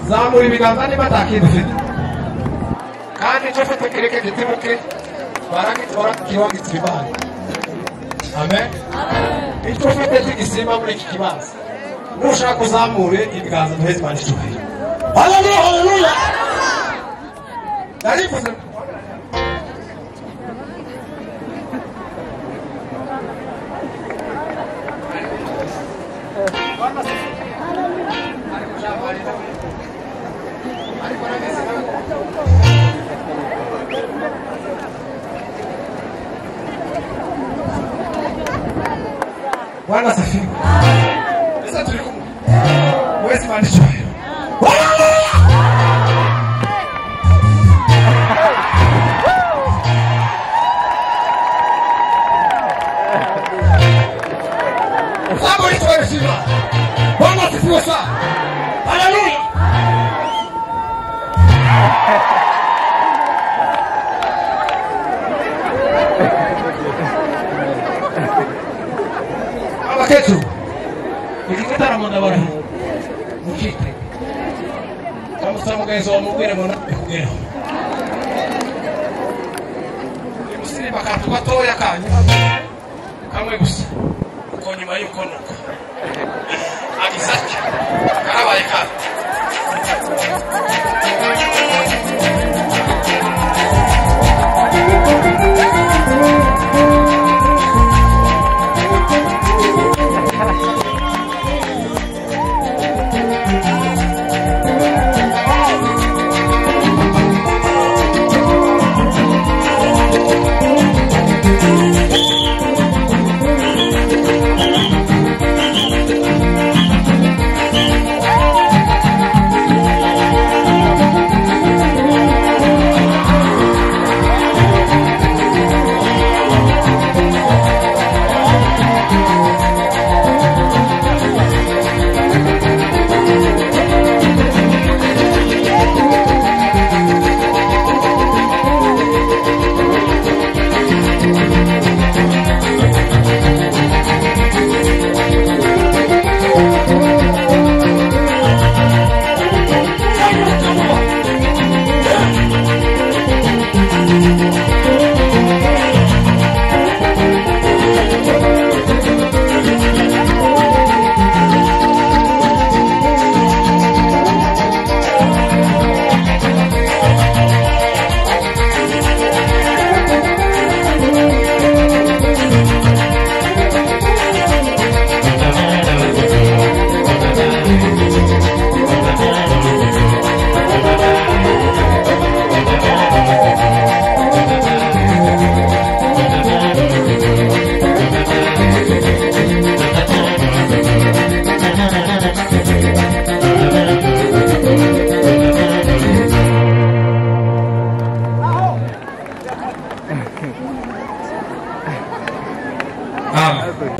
zamura ibiganza niba atakintu ufite kandi icyo ufite kireke gitimuke baragitwara kiwagitira Imana. Amen. Icyo ufite kigisimba muri iki kibanza nushaka kuzamure ibiganza duheze Imana icyubahiro. Haleluya, haleluya. Narifuza Bwana asifiwe. Sasa tuliko West Manicho. Somebody to receive. Bwana asifiwe sana. Haleluya. Abaketu. Nikikutana mwana bora. Mukite. Kama samugenzo wa mugere mwana kugera. Musiri bakatu batoya kanyu. Kamwe gusa. Uko nyuma y'uko nuko. Agisaki. Karabaye ka.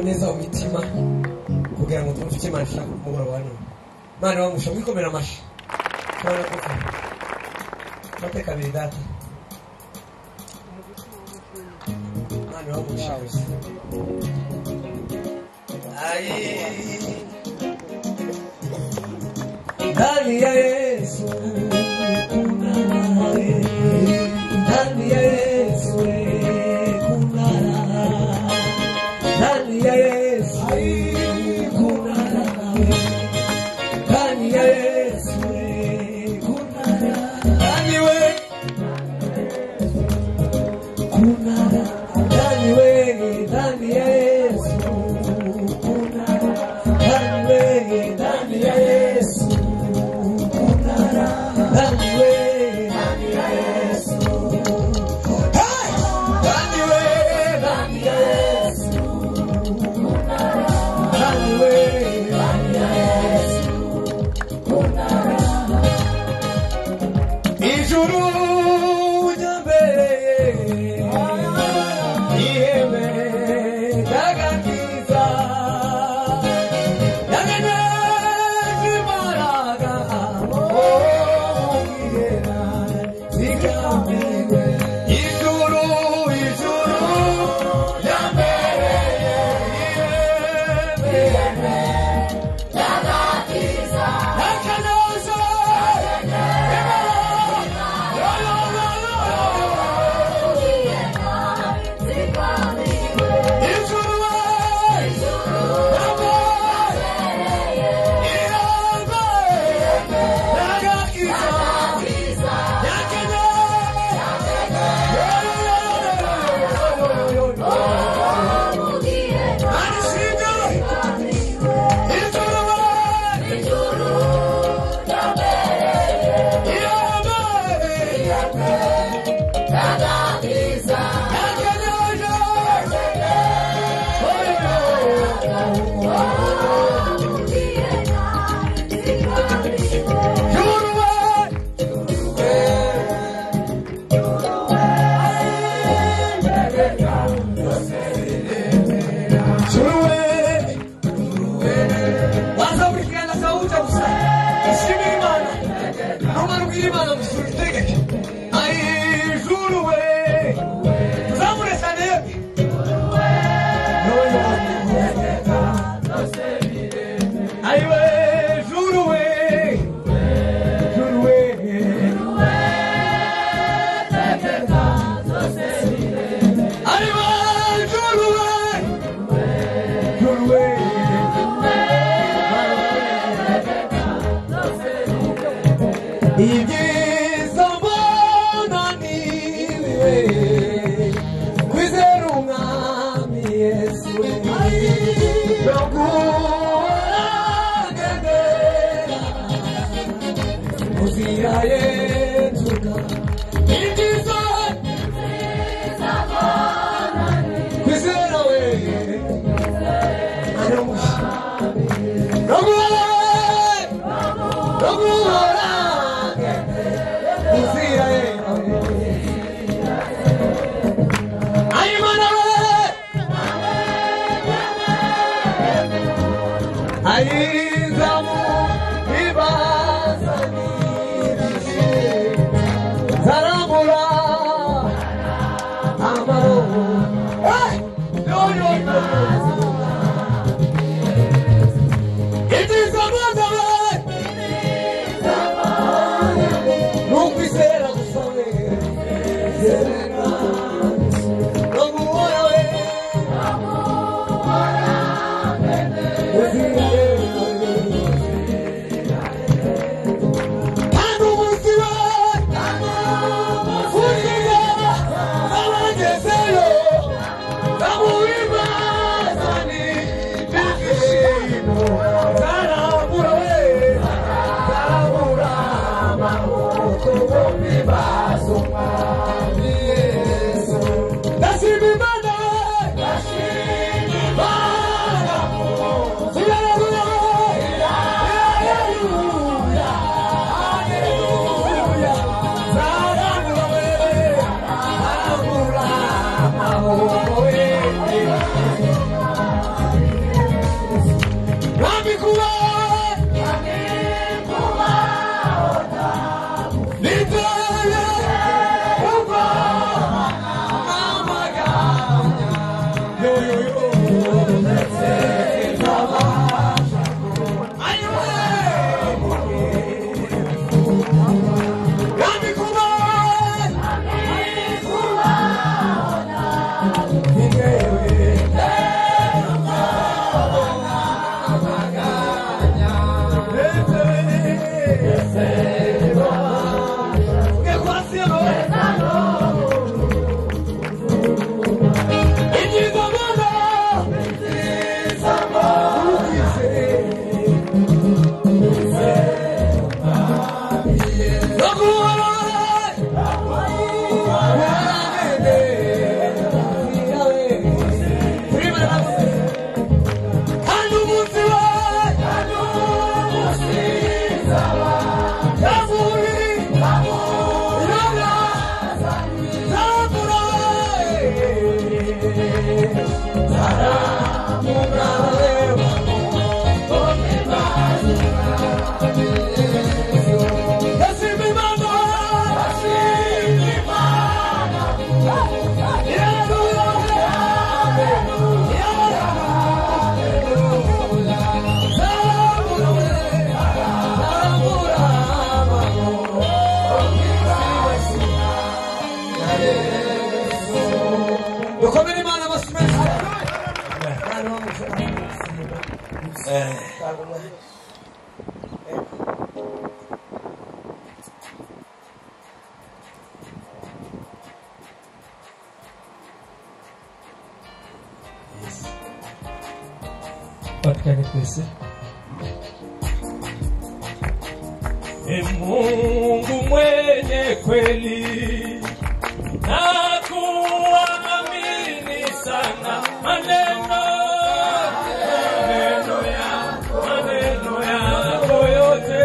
Neza umitima kugira ngo tumfike manshaka kumubura wano. Mana wangu shawikomera mashi. Sana kufa. Mate kabiri data. Mana wangu shawishi. Ai. Ndani ya Yesu kuna raha. Ndani ya Yesu kuna raha. Ndani ya Yesu kuna raha. Ndani ya Yesu kuna raha. Ndani we kuna raha. Ndani we ndani ya Yesu kuna raha. Ndani we ndani ya Yesu kuna raha. Imana musutegeke ayijuruwe zamure cyane ayiwe juruwe juruwe tegeka zose ayiwe juruwe juruwe ibyiza mbona niwe kwizera umwami Yesu naguhagendera muzira yetuka ibyiza mbona kwizera we Aizamu ibazani Zaramura Amaro Yo It is a wonder Nunca será do sonho Patikane kwese Mungu mwenye kweli na kuamini sana maneno yako yote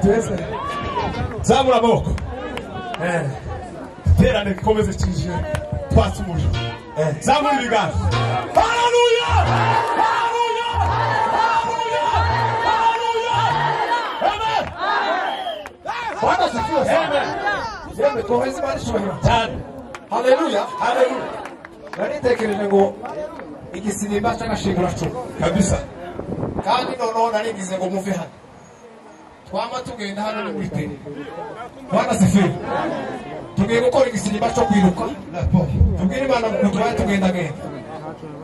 tuweze. Zamura amaboko. Terane komeze kije. Twatse umuriro. Zamura ibiganza. Haleluya! Haleluya! Haleluya! Haleluya! Amen. Bwana sifiwe sana. Yeme kohezi mali shwaya. Cyane. Haleluya. Haleluya. Naritekereje ngo igisimba cy'agashingura cyo Kabisa. kandi noneho narigize ngo muve hano twama tugenda hano muri peni. Bwana sifiwe. Tugiye gukora igisimba cyo kwiruka tubwire Imana ngo tubaye tugenda genda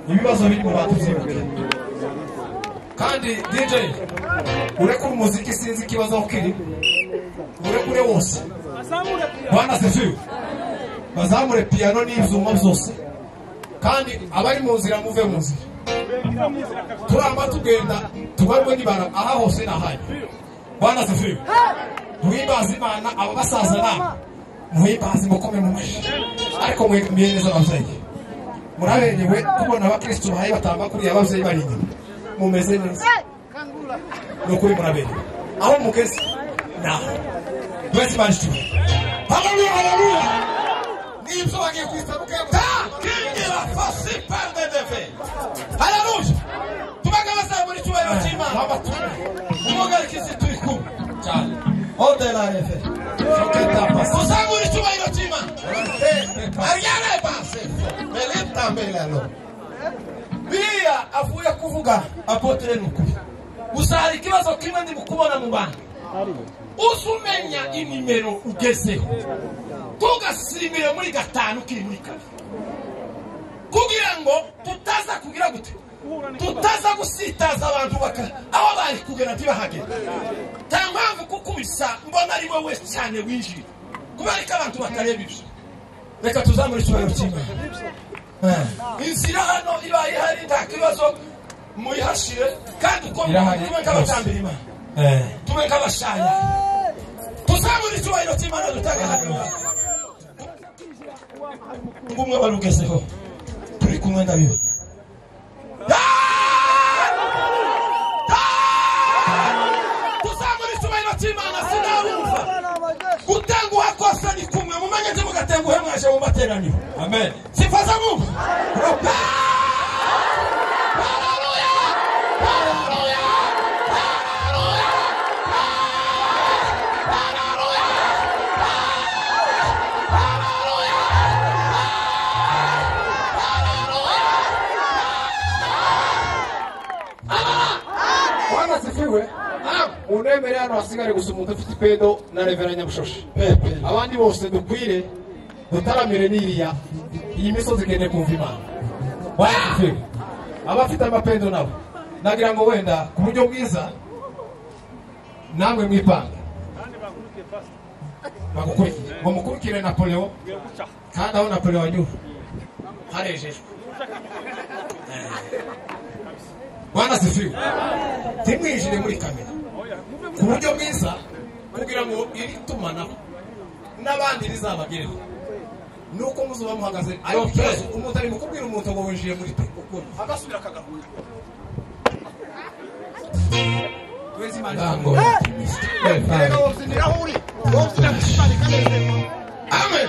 ibibazo biri mu bantu byibuke. Kandi DJ urekura umuziki sinzi ikibazo aho kiri urekure wose. Bwana sifiwe. Bazamure piano n'ibyuma byose kandi abari mu nzira muve mu nzira turamba tugenda tubarwe n'ibara aha hose nahaye. Bwana sifiwe. Muhimbaza Imana aba basaza nama muhimbaze mukome mu mashi ariko mwiyeneza ababyeyi muraberewe kubona abakristo bahaye batamba kuri ababyeyi bari inyuma mumeze neza nukuri muraberewe aho mugeze naho twese barishyuye. Haleluya haleluya. Nibyo bagiye kwisabuka kingira fasi pande deve. Haleluya. Tubaga bazamuri cyubahiro cy'Imana umugarikisi turi kumwe cyane odela refe uzamuri cyubahiro cy'Imana ariane base melita melalo biya avuye kuvuga apotre n'ukuri usari ikibazo kimwe ndi mukubona mu bantu usumenya inimero ugezeho tugasimire muri gatanu kiri muri kane kugira ngo tutaza kugira gute tutaza gusitaza abantu baka aho bari kugera ntibahagera tampamvu kukubisa mbona ari wowe cyane winjira kubera ko abantu bakareba ibyo. Reka tuzamure cyubahiro cy'Imana. Inzira hano ibaye hari nta kibazo muyihashire kandi uko tume nk'abatambira Imana tume nk'abashanya tuzamure cyubahiro cy'Imana dutanga hano ngumwe barugezeho turi kumwe nayo. Tuzamure cyubahiro cy'Imana sinabumva gutenguha kose ni kumwe mumenye nti mugatenguhe mwaje mu materaniro. Amen. Sifaza Mungu. Haleluya. Haleluya. Haleluya. Haleluya. Haleluya. Bwana sifiwe. Unemere hano hasigare gusa umuntu ufite pedo na Reverend Nyabushoshi. Abandi bose dukwire dutaramire n'iriya iyi misozi igende kumva Imana. Bwana sifiwe. Abafite amapedo nabo nagira ngo wenda ku buryo bwiza namwe mwipanga bagukurikire ngo mukurikire Napoleon kandi aho Napoleon anyura harejejwe. Bwana sifiwe. Timwijire muri kamera ku buryo bwiza kugira ngo iri tumanaho n'abandi rizabagereho nuko muzuba muhagaze ariko kibazo umuntu ari mukubwira umuntu ngo winjiye muri pe agasubira kagaruka twezi mandango amen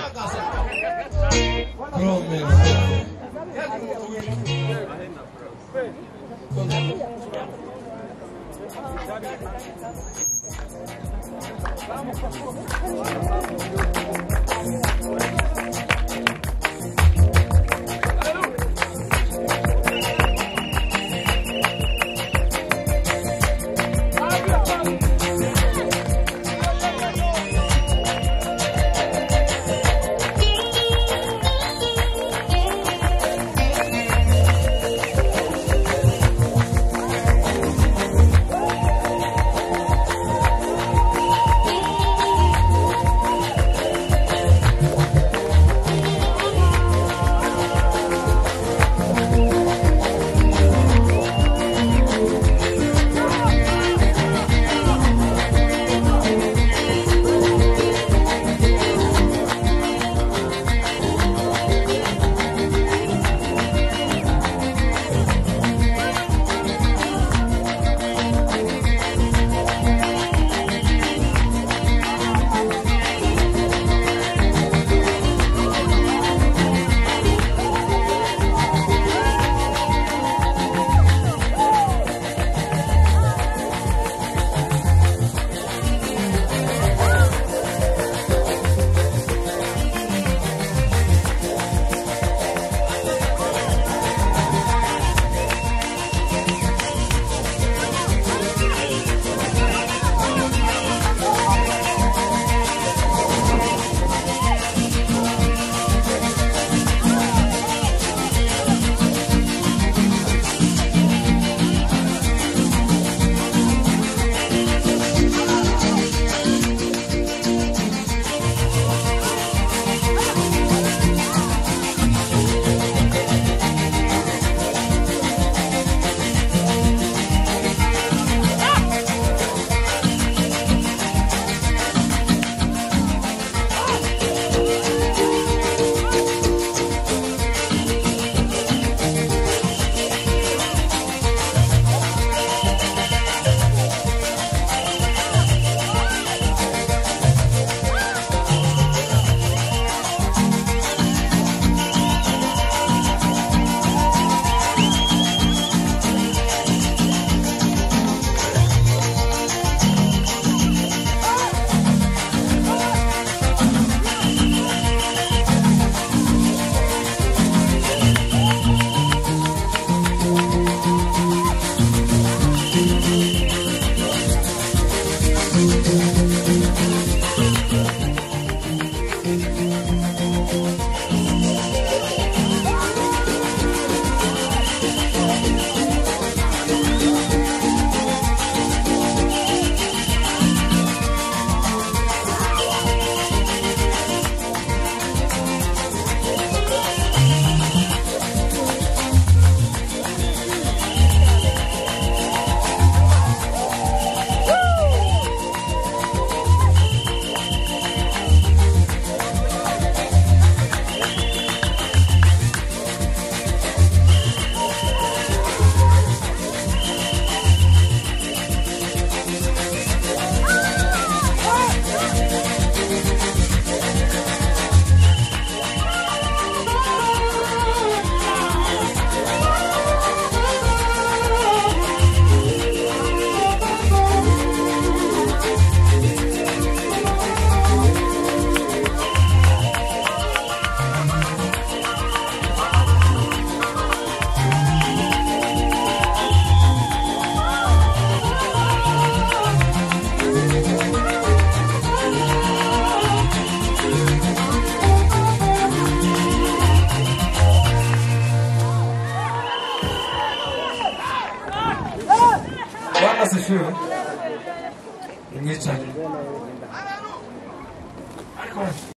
Bwana asifiwe. Ingechani.